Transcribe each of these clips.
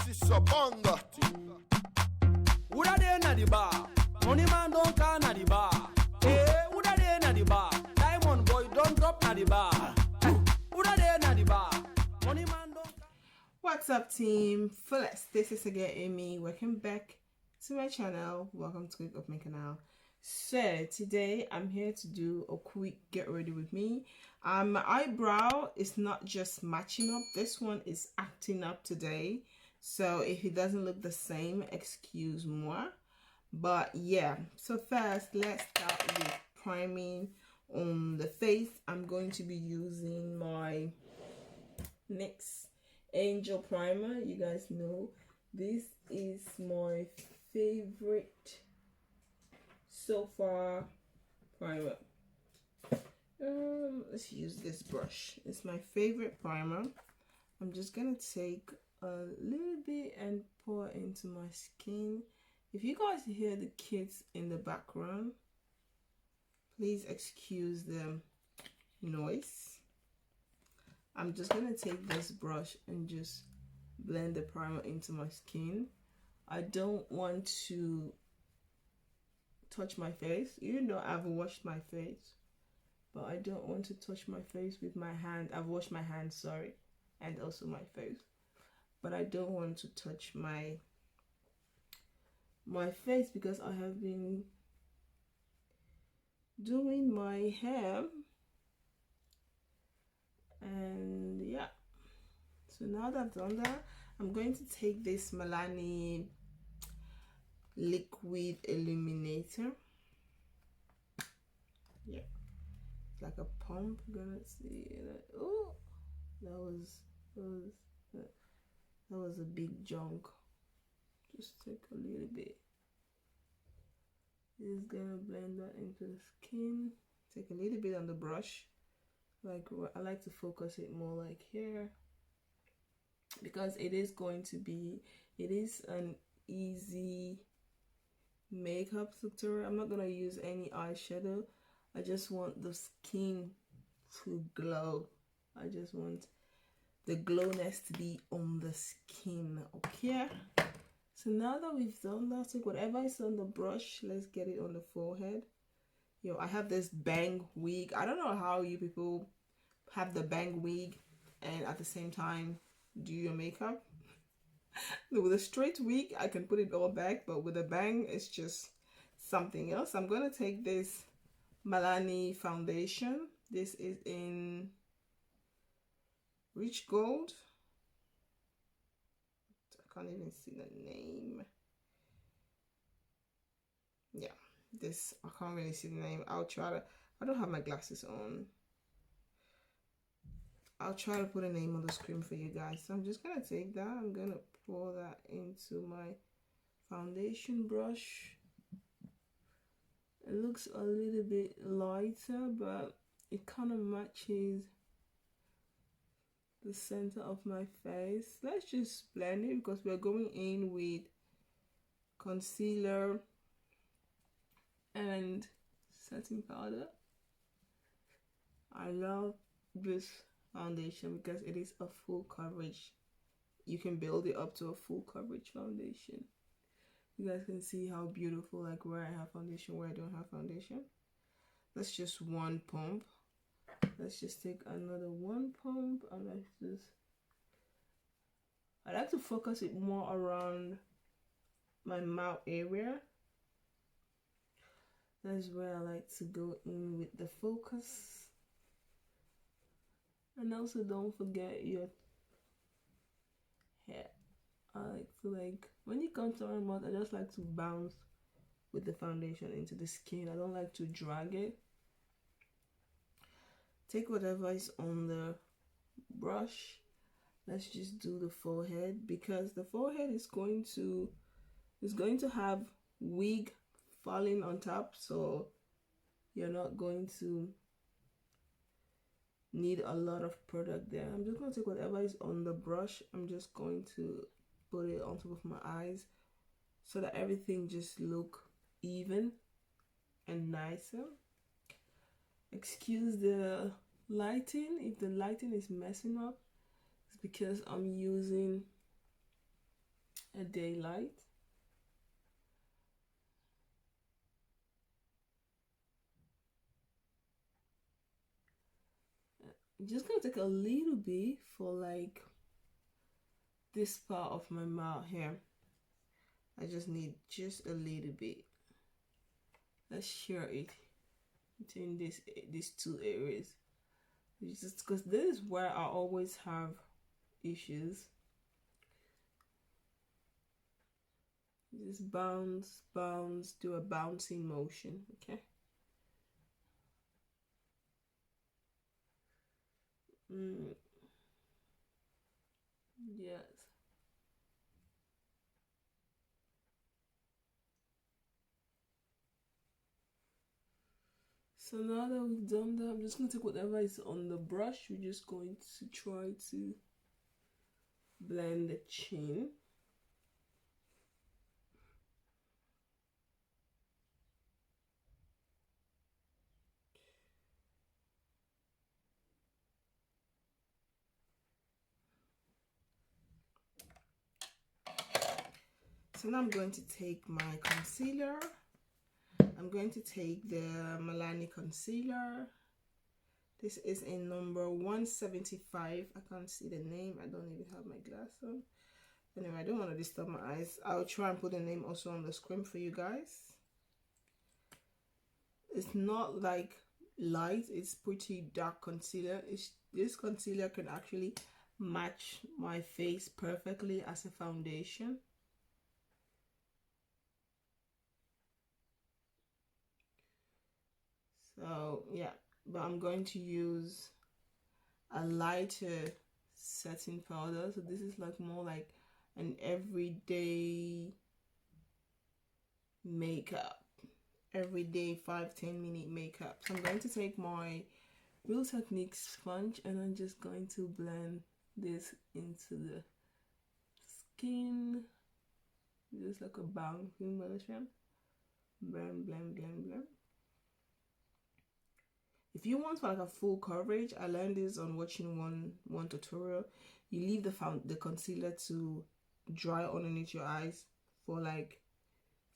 Sister Banga. Who da dey na the bar? Money man don't call na the bar. Hey, who da dey na the bar? Diamond boy don't drop na the bar. Who da dey na the bar? Money man don't call. What's up, team Fullest? This is again Amy. Welcome back to my channel. Welcome to Click of my canal. So today I'm here to do a quick get ready with me. My eyebrow is not just matching up, this one is acting up today. So if it doesn't look the same, excuse moi. But yeah, so first let's start with priming on the face. I'm going to be using my NYX Angel Primer. You guys know this is my favorite so far primer. Let's use this brush. It's my favorite primer. I'm just gonna take a little bit and pour into my skin. If you guys hear the kids in the background, please excuse the noise. I'm just gonna take this brush and just blend the primer into my skin. I don't want to touch my face, even though I've washed my face, but I don't want to touch my face with my hand. I've washed my hands, sorry, and also my face, but I don't want to touch my face because I have been doing my hair. And yeah, so now that I've done that, I'm going to take this Milani liquid illuminator. Yeah, it's like a pump. You're gonna see that. Oh, that was a big junk. Just take a little bit. Just gonna blend that into the skin. Take a little bit on the brush. Like, I like to focus it more like here, because it is an easy makeup tutorial. I'm not gonna use any eyeshadow. I just want the skin to glow. I just want the glowness to be on the skin. Okay, so now that we've done that, take whatever is on the brush, let's get it on the forehead. Yo, I have this bang wig. I don't know how you people have the bang wig and at the same time do your makeup. With a straight wig, I can put it all back, but with a bang, it's just something else. I'm going to take this Milani Foundation. This is in Rich Gold. I can't even see the name. Yeah, this, I can't really see the name. I'll try to, I don't have my glasses on. I'll try to put a name on the screen for you guys. So I'm just going to take that. I'm going to pour that into my foundation brush. It looks a little bit lighter, but it kind of matches the center of my face. Let's just blend it because we're going in with concealer and setting powder. I love this foundation because it is a full coverage. You can build it up to a full coverage foundation. You guys can see how beautiful, like where I have foundation, where I don't have foundation. That's just one pump. Let's just take another one pump, and I like to focus it more around my mouth area. That's where I like to go in with the focus. And also don't forget your hair. I like to, when it comes to my mouth, I just like to bounce with the foundation into the skin. I don't like to drag it. Take whatever is on the brush. Let's just do the forehead, because the forehead is going to have wig falling on top, so you're not going to need a lot of product there. I'm just going to take whatever is on the brush. I'm just going to put it on top of my eyes so that everything just look even and nicer. Excuse the lighting. If the lighting is messing up, it's because I'm using a daylight. I'm just gonna take a little bit for like this part of my mouth here. I just need just a little bit. Let's share it between these two areas. Just because this is where I always have issues. Just bounce, bounce, do a bouncing motion, okay? Yes. So now that we've done that, I'm just going to take whatever is on the brush. We're just going to try to blend the chin. So now I'm going to take my concealer. I'm going to take the Milani concealer. This is in number 175. I can't see the name. I don't even have my glass on. Anyway, I don't want to disturb my eyes. I'll try and put the name also on the screen for you guys. It's not like light. It's pretty dark concealer. This concealer can actually match my face perfectly as a foundation. So yeah, but I'm going to use a lighter setting powder. So this is like more like an everyday makeup, everyday 5-10 minute makeup. So I'm going to take my Real Technique sponge and I'm just going to blend this into the skin, just like a bouncing motion. Blend, blend, blend, blend. If you want like a full coverage, I learned this on watching one tutorial. You leave the concealer to dry underneath your eyes for like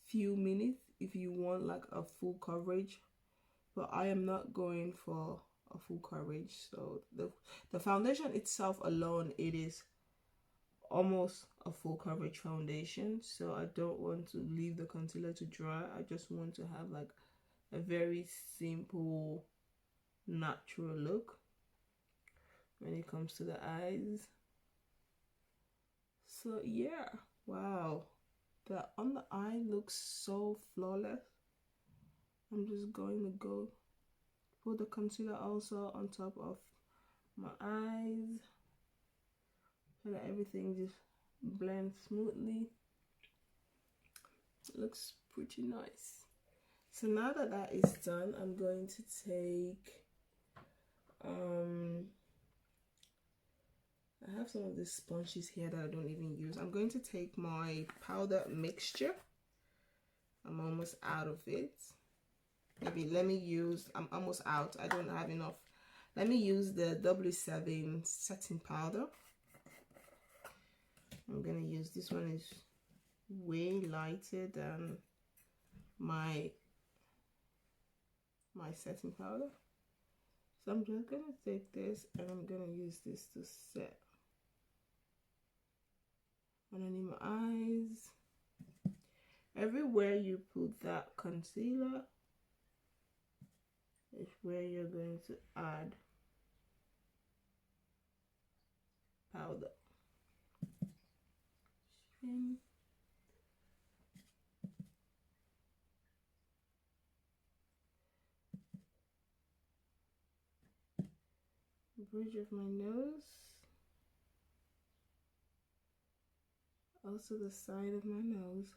few minutes if you want like a full coverage, but I am not going for a full coverage. So the foundation itself alone, it is almost a full coverage foundation, so I don't want to leave the concealer to dry. I just want to have like a very simple natural look when it comes to the eyes. So yeah, wow, the under eye looks so flawless. I'm just going to go put the concealer also on top of my eyes so that everything just blends smoothly. It looks pretty nice. So now that that is done, I'm going to take I have some of these sponges here that I don't even use. I'm going to take my powder mixture. I'm almost out of it. Maybe let me use, I'm almost out. I don't have enough. Let me use the W7 setting powder. I'm going to use, this one is way lighter than my setting powder. So I'm just going to take this and I'm going to use this to set underneath my eyes. Everywhere you put that concealer is where you're going to add powder. Bridge of my nose, also the side of my nose,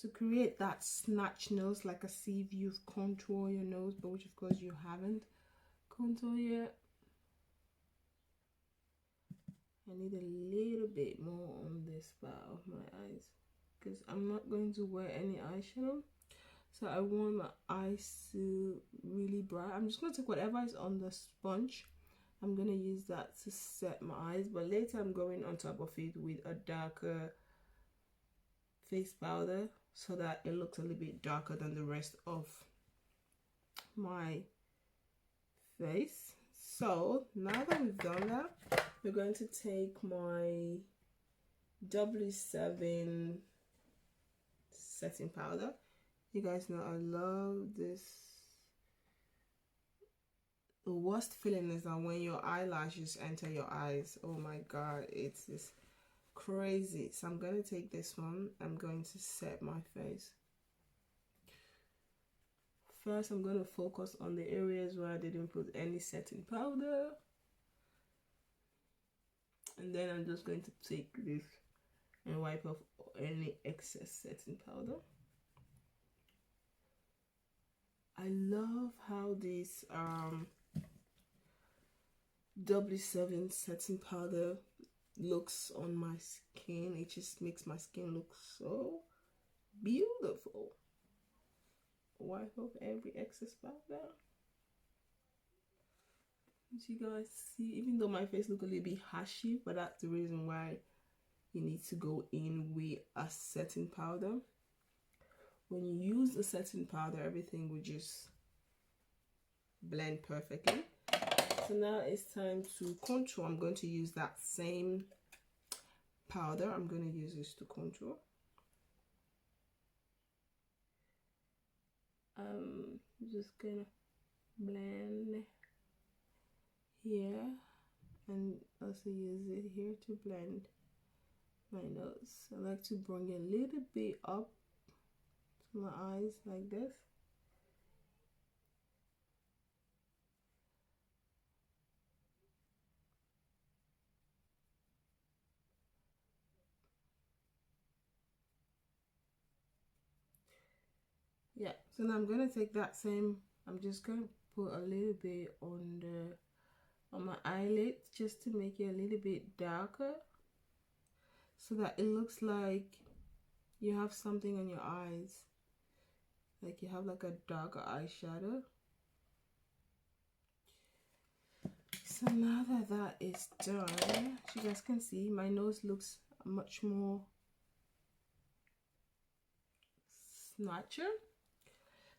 to create that snatch nose, like a see if you've contoured your nose, but which of course you haven't contoured yet. I need a little bit more on this part of my eyes because I'm not going to wear any eyeshadow, so I want my eyes to really bright. I'm just going to take whatever is on the sponge. I'm gonna use that to set my eyes, but later I'm going on top of it with a darker face powder so that it looks a little bit darker than the rest of my face. So now that we've done that, we're going to take my W7 setting powder. You guys know I love this. The worst feeling is that when your eyelashes enter your eyes, oh my god, it's just crazy. So I'm going to take this one. I'm going to set my face. First, I'm going to focus on the areas where I didn't put any setting powder. And then I'm just going to take this and wipe off any excess setting powder. I love how this W7 setting powder looks on my skin. It just makes my skin look so beautiful. Wipe off every excess powder. As you guys see, even though my face looks a little bit hashy, but that's the reason why you need to go in with a setting powder. When you use a setting powder, everything will just blend perfectly. So now it's time to contour. I'm going to use that same powder. I'm going to use this to contour. I'm just gonna blend here and also use it here to blend my nose. I like to bring it a little bit up to my eyes like this. Yeah, so now I'm gonna take that same, I'm just gonna put a little bit on my eyelid just to make it a little bit darker so that it looks like you have something on your eyes, like you have like a darker eyeshadow. So now that that is done, as you guys can see, my nose looks much more snatcher.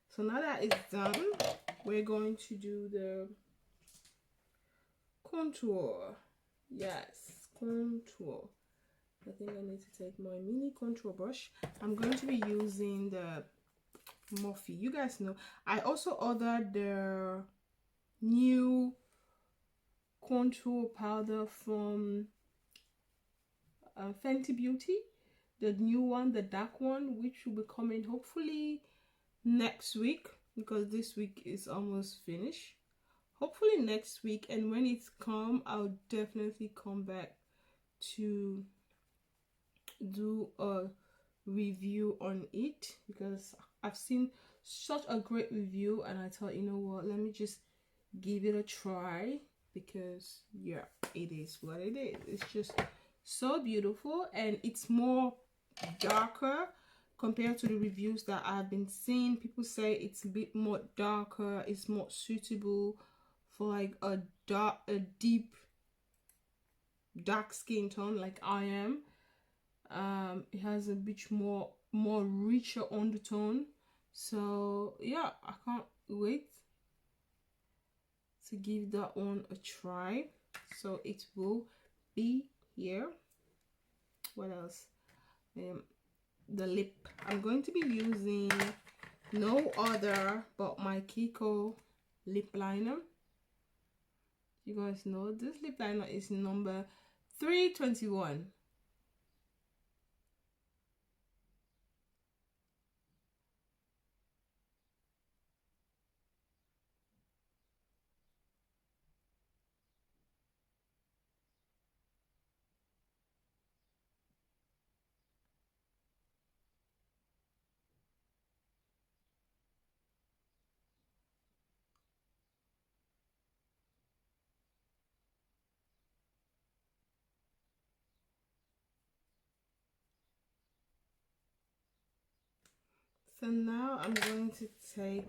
So now that it's done, we're going to do the contour. Yes, contour. I think I need to take my mini contour brush. I'm going to be using the MORPHE. You guys know I also ordered the new contour powder from Fenty Beauty, the new one, the dark one, which will be coming hopefully next week, because this week is almost finished. Hopefully next week, and when it's come, I'll definitely come back to do a review on it, because I've seen such a great review and I thought, you know what, let me just give it a try, because yeah, it is what it is. It's just so beautiful, and it's more darker compared to the reviews that I've been seeing. People say it's a bit more darker, it's more suitable for like a deep dark skin tone like I am. It has a bit more richer undertone. So yeah, I can't wait to give that one a try. So it will be here. What else? The lip. I'm going to be using no other but my KIKO lip liner. You guys know this lip liner is number 321. So now I'm going to take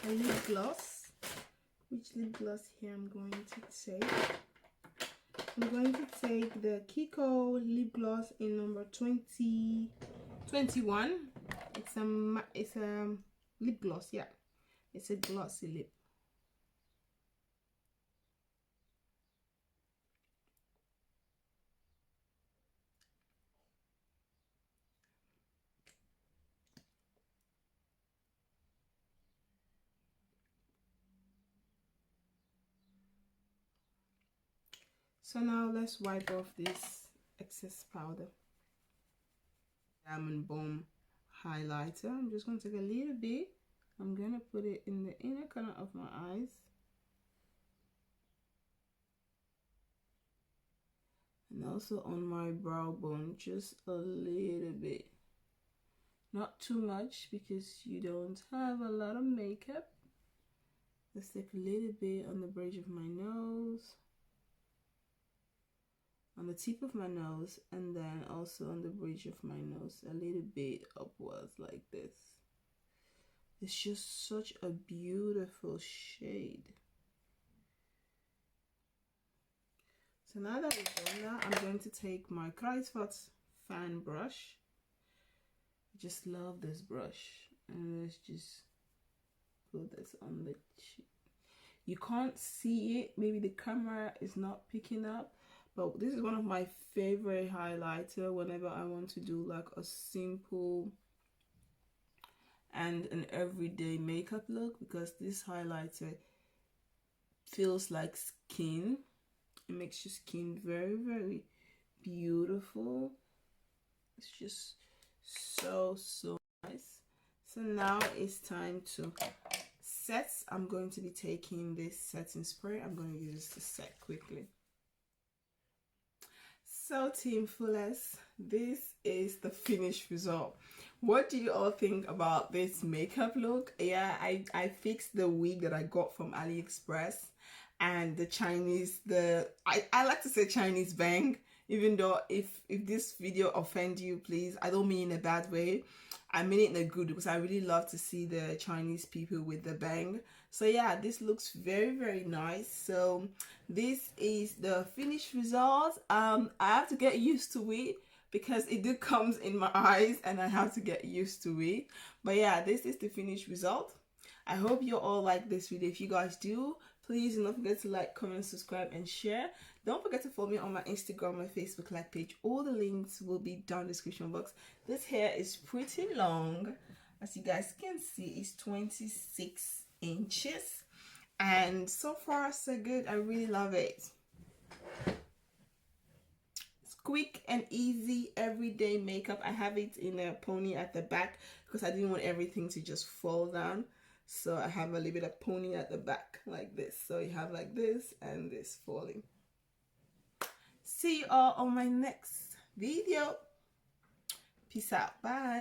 a lip gloss. which lip gloss here I'm going to take. I'm going to take the KIKO lip gloss in number 2021. It's a lip gloss, yeah. It's a glossy lip. So now let's wipe off this excess powder. Diamond Bomb highlighter. I'm just going to take a little bit. I'm going to put it in the inner corner of my eyes. And also on my brow bone, just a little bit. Not too much because you don't have a lot of makeup. Let's take a little bit on the bridge of my nose, on the tip of my nose, and then also on the bridge of my nose, a little bit upwards like this. It's just such a beautiful shade. So now that we've done that, I'm going to take my Kruisvat fan brush. I just love this brush, and let's just put this on the cheek. You can't see it, maybe the camera is not picking up, but this is one of my favorite highlighter whenever I want to do like a simple and an everyday makeup look, because this highlighter feels like skin. It makes your skin very, very beautiful. It's just so nice. So now it's time to set. I'm going to be taking this setting spray. I'm going to use this to set quickly. So TeamFullest, this is the finished result. What do you all think about this makeup look? Yeah, I fixed the wig that I got from AliExpress, and the Chinese, I like to say Chinese bang, even though if this video offends you, please, I don't mean in a bad way. I mean it in a good, because I really love to see the Chinese people with the bang. So yeah, this looks very, very nice. So this is the finished result. I have to get used to it because it did comes in my eyes and I have to get used to it. But yeah, this is the finished result. I hope you all like this video. If you guys do, please don't forget to like, comment, subscribe, and share. Don't forget to follow me on my Instagram and Facebook like page. All the links will be down in the description box. This hair is pretty long. As you guys can see, it's 26 inches. And so far, so good. I really love it. It's quick and easy everyday makeup. I have it in a pony at the back because I didn't want everything to just fall down. So I have a little bit of pony at the back like this. So you have like this and this falling. See you all on my next video. Peace out. Bye.